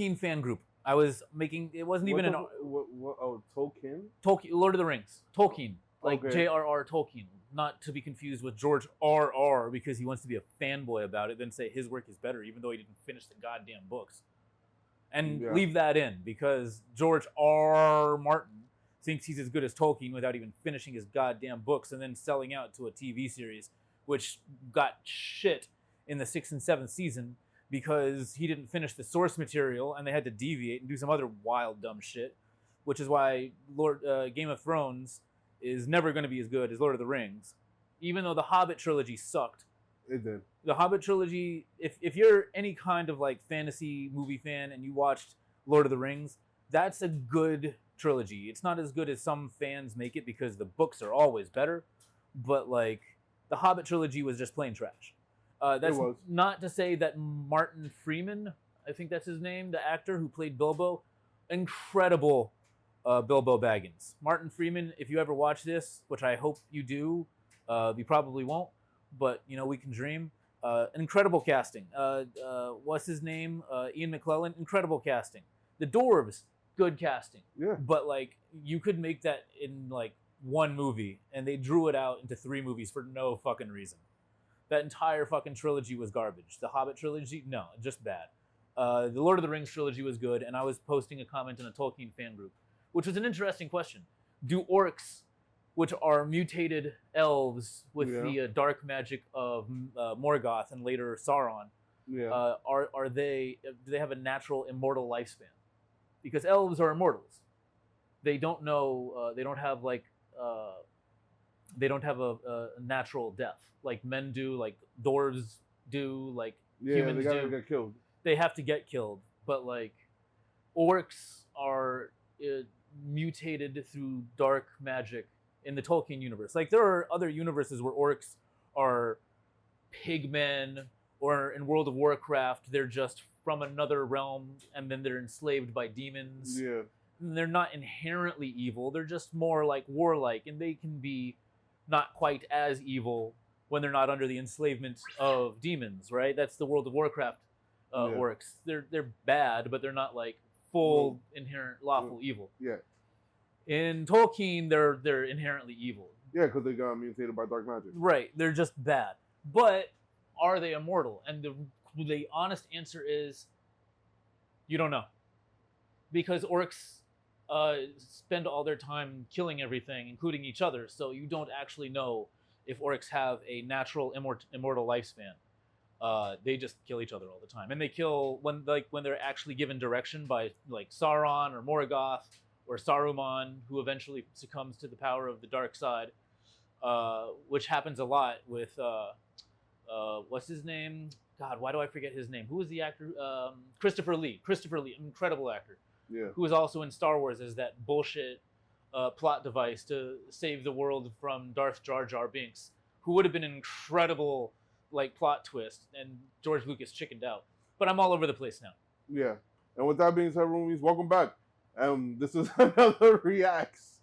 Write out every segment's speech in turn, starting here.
Tolkien fan group. I was making. It wasn't even Tolkien? Tolkien, Lord of the Rings. Tolkien, like Okay. J.R.R. Tolkien, not to be confused with George R.R. because he wants to be a fanboy about it, then say his work is better, even though he didn't finish the goddamn books. And leave that in because George R. Martin thinks he's as good as Tolkien without even finishing his goddamn books and then selling out to a TV series, which got shit in the 6th and 7th season because he didn't finish the source material and they had to deviate and do some other wild, dumb shit, which is why Game of Thrones is never going to be as good as Lord of the Rings, even though the Hobbit trilogy sucked. It did. The Hobbit trilogy, if you're any kind of like fantasy movie fan and you watched Lord of the Rings, that's a good trilogy. It's not as good as some fans make it because the books are always better, but like the Hobbit trilogy was just plain trash. That's not to say that Martin Freeman, I think that's his name, the actor who played Bilbo, incredible Bilbo Baggins. Martin Freeman, if you ever watch this, which I hope you do, you probably won't, but you know, we can dream. Incredible casting. What's his name? Ian McKellen, incredible casting. The Dwarves, good casting. Yeah. But like, you could make that in like one movie, and they drew it out into 3 movies for no fucking reason. That entire fucking trilogy was garbage. The Hobbit trilogy, no, just bad. The Lord of the Rings trilogy was good, and I was posting a comment in a Tolkien fan group, which was an interesting question. Do orcs, which are mutated elves with the dark magic of Morgoth and later Sauron, are they? Do they have a natural immortal lifespan? Because elves are immortals. They don't know. They don't have like. They don't have a natural death like men do, like dwarves do, like humans they gotta do. get killed. They have to get killed, but like orcs are mutated through dark magic in the Tolkien universe. Like there are other universes where orcs are pigmen, or in World of Warcraft they're just from another realm and then they're enslaved by demons. Yeah. And they're not inherently evil. They're just more like warlike, and they can be not quite as evil when they're not under the enslavement of demons, right? That's the World of Warcraft orcs. They're bad, but they're not like full inherent lawful evil. Yeah. In Tolkien, they're inherently evil. Yeah, because they got mutated by dark magic. Right. They're just bad. But are they immortal? And the honest answer is you don't know. Because orcs spend all their time killing everything, including each other, so you don't actually know if orcs have a natural immortal lifespan. They just kill each other all the time, and they kill when they're actually given direction by like Sauron or Morgoth or Saruman, who eventually succumbs to the power of the dark side, which happens a lot with what's his name? God, why do I forget his name? Who was the actor? Christopher Lee, incredible actor. Yeah. Who was also in Star Wars as that bullshit plot device to save the world from Darth Jar Jar Binks, who would have been an incredible like plot twist, and George Lucas chickened out. But I'm all over the place now. Yeah. And with that being said, roomies, welcome back. This is another Reacts.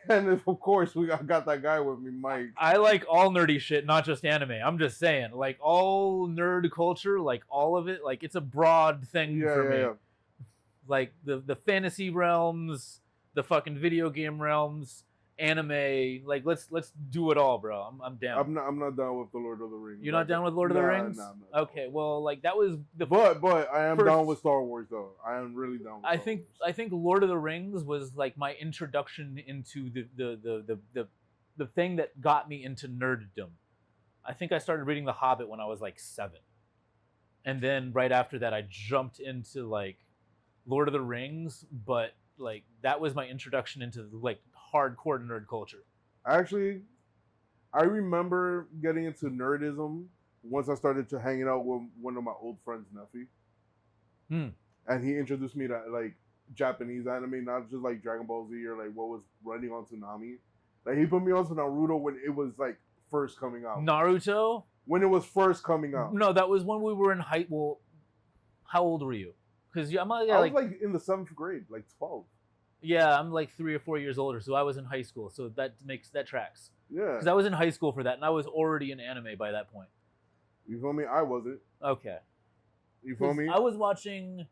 And of course, we got that guy with me, Mike. I like all nerdy shit, not just anime. I'm just saying, like all nerd culture, like all of it, like it's a broad thing for me. Yeah. Like the fantasy realms, the fucking video game realms, anime. Like let's do it all, bro. I'm down. I'm not down with the Lord of the Rings. You're not down with Lord of the Rings? No. Okay, well, like that was the. But I am down with Star Wars though. I am really down with Star Wars. I think Lord of the Rings was like my introduction into the thing that got me into nerddom. I think I started reading The Hobbit when I was like 7, and then right after that I jumped into like Lord of the Rings, but like that was my introduction into like hardcore nerd culture. Actually, I remember getting into nerdism once I started to hanging out with one of my old friends, Nephi. And he introduced me to like Japanese anime, not just like Dragon Ball Z or like what was running on Toonami. Like he put me on to Naruto when it was like first coming out. Naruto? When it was first coming out. No, that was when we were in high. Well, how old were you? Because I was like in the 7th grade, like 12. Yeah, I'm like 3 or 4 years older, so I was in high school, so that tracks. Yeah. Because I was in high school for that, and I was already in anime by that point. You feel me? I wasn't. Okay. You feel me? I was watching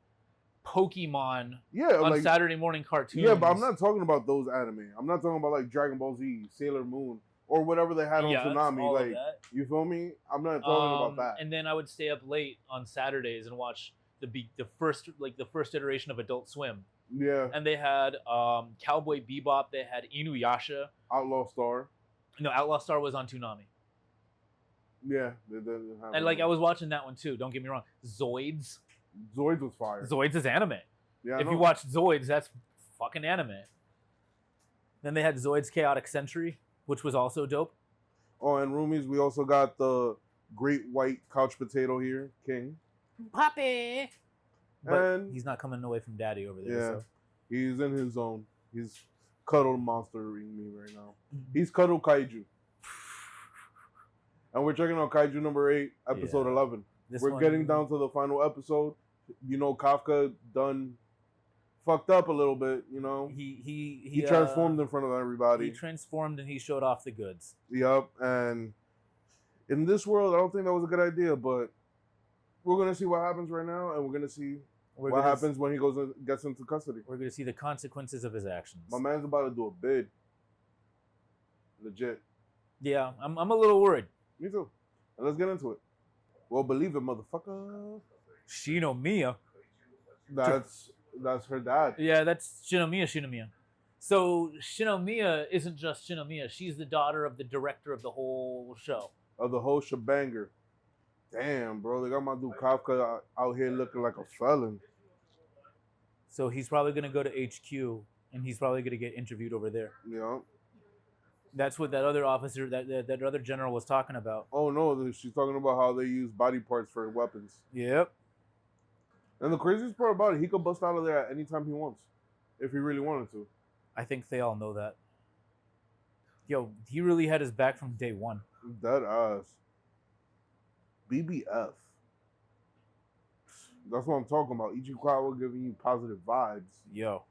Pokemon Yeah, on like Saturday morning cartoons. yeah, but I'm not talking about those anime. I'm not talking about like Dragon Ball Z, Sailor Moon, or whatever they had on Yes, Tsunami. all of Like, that. you feel me? I'm not talking about that. And then I would stay up late on Saturdays and watch the first iteration of Adult Swim. Yeah, And they had Cowboy Bebop. They had Inuyasha. Outlaw Star. No, Outlaw Star was on Toonami. Yeah, they didn't have And it like on. I was watching that one too. Don't get me wrong. Zoids. Zoids was fire. Zoids is anime. Yeah, If you watch Zoids, that's fucking anime. Then they had Zoids Chaotic Century, which was also dope. Oh, and roomies, we also got the great white couch potato here, King. Poppy. But And he's not coming away from Daddy over there. yeah, So. he's in his zone. He's cuddle monstering me right now. He's cuddle kaiju. And we're checking out Kaiju number 8, episode 11. We're getting down to the final episode. You know, Kafka done fucked up a little bit, you know. He transformed in front of everybody. He transformed and he showed off the goods. Yep, and in this world, I don't think that was a good idea, but we're gonna see what happens right now, and we're gonna see what happens when he gets into custody. We're gonna see the consequences of his actions. My man's about to do a bid. Legit. Yeah, I'm a little worried. Me too. And let's get into it. Well, believe it, motherfucker. Shinomiya. That's her dad. Yeah, that's Shinomiya. So Shinomiya isn't just Shinomiya. She's the daughter of the director of the whole show. Of the whole shebanger. Damn, bro. They got my dude Kafka out here looking like a felon. So he's probably going to go to HQ, and he's probably going to get interviewed over there. Yeah. That's what that other officer, that other general was talking about. Oh, no. She's talking about how they use body parts for weapons. Yep. And the craziest part about it, he could bust out of there at any time he wants. If he really wanted to. I think they all know that. Yo, he really had his back from day one. That ass. BBF. That's what I'm talking about. Ichikawa giving you positive vibes. Yo.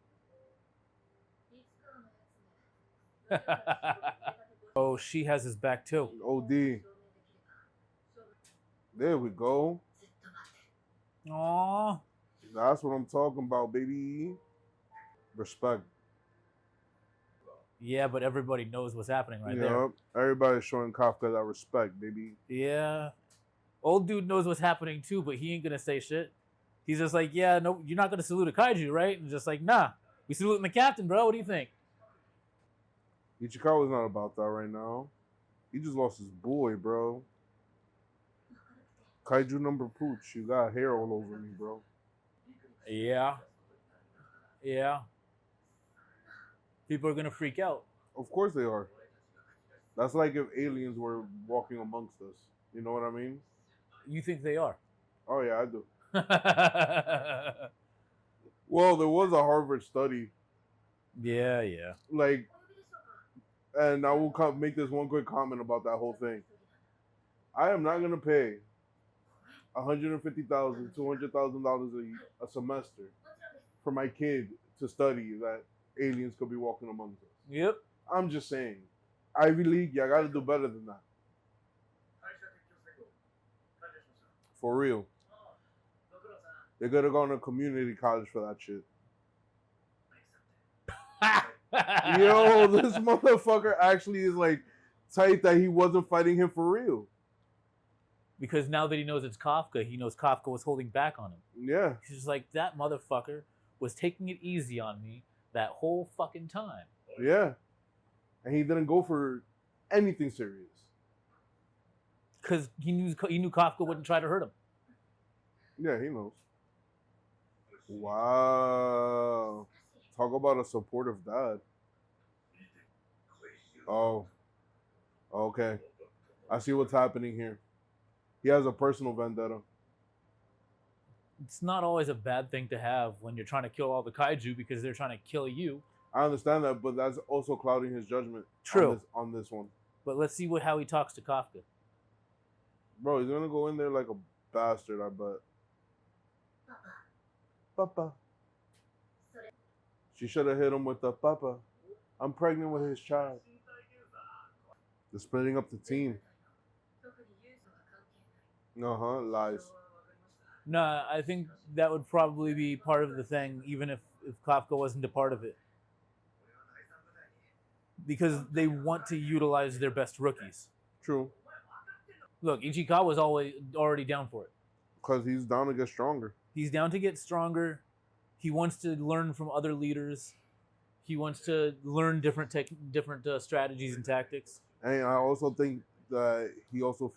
Oh, she has his back too. OD. There we go. Aww. That's what I'm talking about, baby. Respect. Yeah, but everybody knows what's happening right there. Everybody's showing Kafka that respect, baby. Yeah. Old dude knows what's happening too, but he ain't gonna say shit. He's just like, yeah, no, you're not gonna salute a kaiju, right? And just like, nah, we saluting the captain, bro. What do you think? Ichikawa's not about that right now. He just lost his boy, bro. Kaiju number pooch. You got hair all over me, bro. Yeah. Yeah. People are gonna freak out. Of course they are. That's like if aliens were walking amongst us. You know what I mean? You think they are? Oh, yeah, I do. Well, there was a Harvard study. Yeah. Like, and I will make this one quick comment about that whole thing. I am not going to pay $150,000, $200,000 a semester for my kid to study that aliens could be walking amongst us. Yep. I'm just saying. Ivy League, y'all got to do better than that. For real. They could have gone to community college for that shit. Yo, this motherfucker actually is like tight that he wasn't fighting him for real. Because now that he knows it's Kafka, he knows Kafka was holding back on him. Yeah. He's just like, that motherfucker was taking it easy on me that whole fucking time. Yeah. And he didn't go for anything serious. Because he knew Kafka wouldn't try to hurt him. Yeah, he knows. Wow. Talk about a supportive dad. Oh. Okay. I see what's happening here. He has a personal vendetta. It's not always a bad thing to have when you're trying to kill all the kaiju because they're trying to kill you. I understand that, but that's also clouding his judgment. True. On this one. But let's see how he talks to Kafka. Bro, he's gonna go in there like a bastard, I bet. Papa. She should have hit him with the papa. I'm pregnant with his child. They're splitting up the team. Lies. No, I think that would probably be part of the thing, even if Kafka wasn't a part of it. Because they want to utilize their best rookies. True. Look, Ichikawa's already down for it. Because he's down to get stronger. He's down to get stronger. He wants to learn from other leaders. He wants to learn different strategies and tactics. And I also think that he also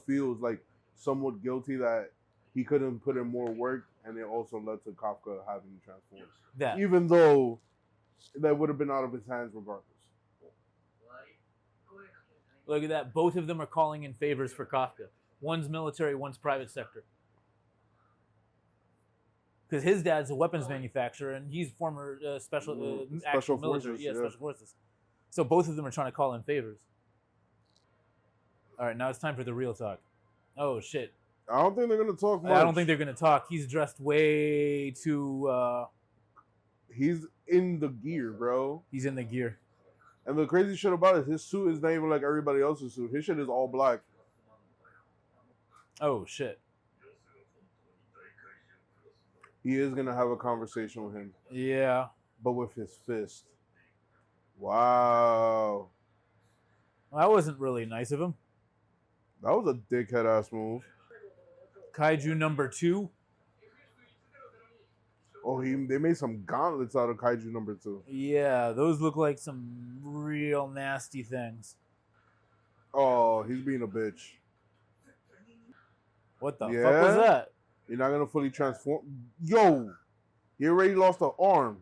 feels like somewhat guilty that he couldn't put in more work, and it also led to Kafka having transformed. That. Even though that would have been out of his hands regardless. Look at that. Both of them are calling in favors for Kafka. One's military, one's private sector. Because his dad's a weapons manufacturer, and he's former special military, special forces. So both of them are trying to call in favors. All right, now it's time for the real talk. Oh shit! I don't think they're gonna talk much. I don't think they're gonna talk. He's dressed way too. He's in the gear, bro. He's in the gear. And the crazy shit about it, his suit is not even like everybody else's suit. His shit is all black. Oh shit! He is gonna have a conversation with him. Yeah. But with his fist. Wow. That wasn't really nice of him. That was a dickhead ass move. Kaiju number 2. Oh, they made some gauntlets out of Kaiju number 2. Yeah, those look like some real nasty things. Oh, he's being a bitch. What the fuck was that? You're not gonna fully transform. Yo, he already lost an arm.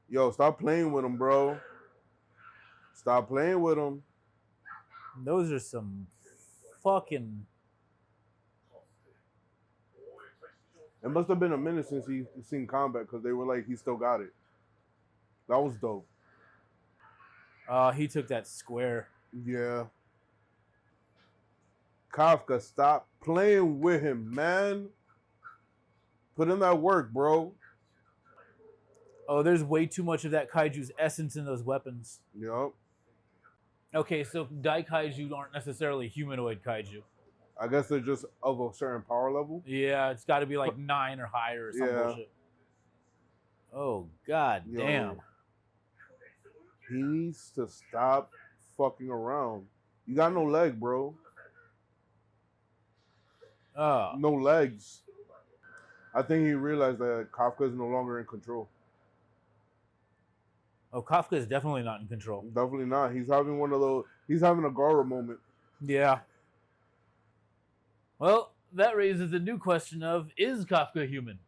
Yo, stop playing with him, bro. Stop playing with him. Those are some fucking... It must have been a minute since he's seen combat, because they were like, he still got it. That was dope. He took that square. Yeah. Kafka, stop playing with him, man. Put in that work, bro. Oh, there's way too much of that kaiju's essence in those weapons. Yup. Okay, so Dai Kaiju aren't necessarily humanoid kaiju. I guess they're just of a certain power level. Yeah, it's got to be like 9 or higher or some bullshit. Oh, god damn. He needs to stop fucking around. You got no leg, bro. No legs. I think he realized that Kafka is no longer in control. Oh, Kafka is definitely not in control. Definitely not. He's having one of those. He's having a Gara moment. Yeah. Well, that raises a new question of, is Kafka human?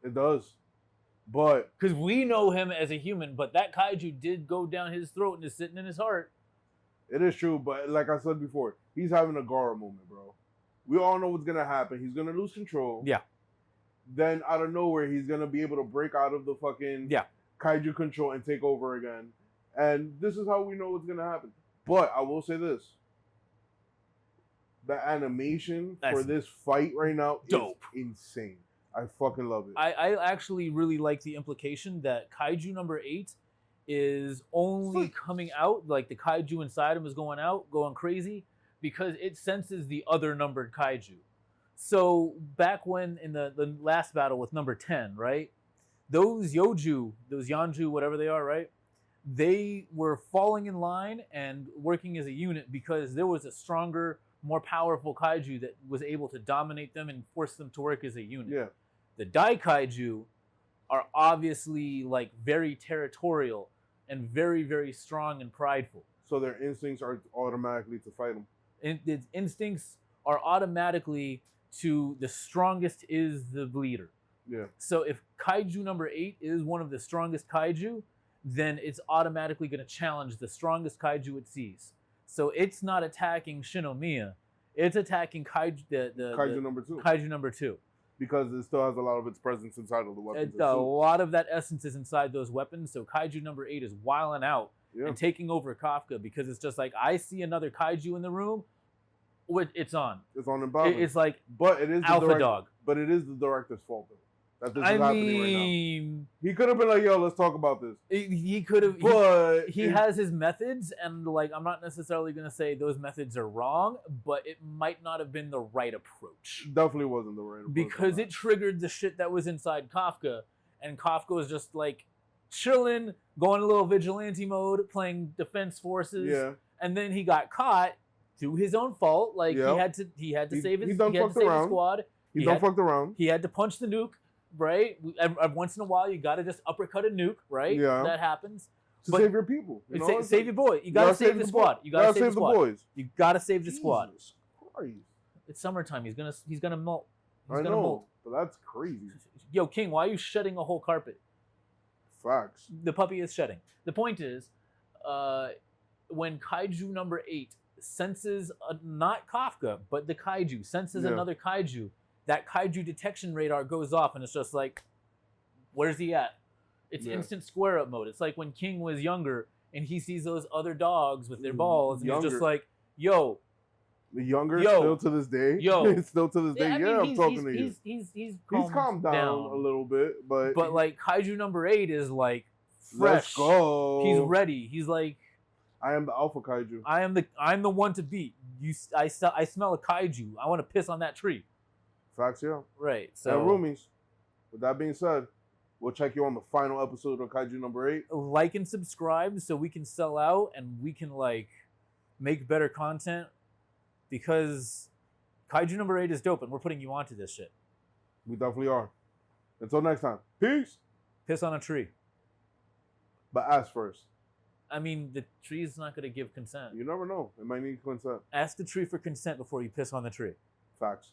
It does. But... Because we know him as a human, but that kaiju did go down his throat and is sitting in his heart. It is true, but like I said before, he's having a Gara moment, bro. We all know what's going to happen. He's going to lose control. Yeah. Then out of nowhere, he's going to be able to break out of the fucking kaiju control and take over again. And this is how we know what's going to happen. But I will say this. The animation for this fight right now is insane. I fucking love it. I actually really like the implication that Kaiju number 8 is only coming out, like the kaiju inside him is going out, going crazy, because it senses the other numbered kaiju. So back when in the last battle with number 10, right? Those Yanju, whatever they are, right? They were falling in line and working as a unit because there was a stronger, more powerful kaiju that was able to dominate them and force them to work as a unit. Yeah. The Dai Kaiju are obviously like very territorial and very, very strong and prideful. So their instincts are automatically to fight them. Its instincts are automatically to the strongest is the leader. Yeah. So if Kaiju number 8 is one of the strongest kaiju, then it's automatically going to challenge the strongest kaiju it sees. So it's not attacking Shinomiya. It's attacking Kaiju number 2. Kaiju number 2. Because it still has a lot of its presence inside of the weapons. A lot of that essence is inside those weapons. So Kaiju number 8 is wilding out and taking over Kafka because it's just like, I see another kaiju in the room, it's on. It's on empowerment. It's like but it is alpha dog. But it is the director's fault, though. that this is I happening right mean, now. He could have been like, "Yo, let's talk about this." he could have, But he has his methods, and like I'm not necessarily gonna say those methods are wrong, but it might not have been the right approach. definitely wasn't the right approach Because on it triggered the shit that was inside Kafka, and Kafka was just like chilling, going a little vigilante mode, playing defense forces, that. and then he got caught through his own fault. Like Yep. he had to He- save he his done he had to fucked save around. his squad. He He done had- fucked around. He had to punch the nuke, right? Once in a while, you got to just uppercut a nuke, right? Yeah. That happens. To But- save your people. You know? Save your boy. You gotta save the squad. You gotta save the squad. boys. You gotta save the squad. Jesus Christ. It's summertime. He's gonna molt. He's I gonna know, molt. but that's crazy. Yo, King, why are you shedding a whole carpet? Facts. The puppy is shedding. The point is, when Kaiju number 8 senses not Kafka, but the Kaiju senses Yeah. another Kaiju, that Kaiju detection radar goes off, and it's just like, where's he at? It's Yeah. instant square up mode. It's like when King was younger and he sees those other dogs with their balls, and he's just Younger. like, yo. The younger, Yo. still to this day. Yo. Still to this day. I mean, I'm he's, talking to you. He's He's calmed down a little bit, but like Kaiju number 8 is like fresh. let's go. He's ready. He's like, I am the alpha kaiju. I'm the one to beat. I smell a kaiju. I want to piss on that tree. Facts, yeah. Right. So, So roomies, with that being said, we'll check you on the final episode of Kaiju number 8. like and subscribe so we can sell out and we can like make better content, because Kaiju number 8 is dope and we're putting you onto this shit. We definitely are. Until next time, peace. Piss on a tree. But ask first. I mean, the tree's not going to give consent. You never know. It might need consent. Ask the tree for consent before you piss on the tree. Facts.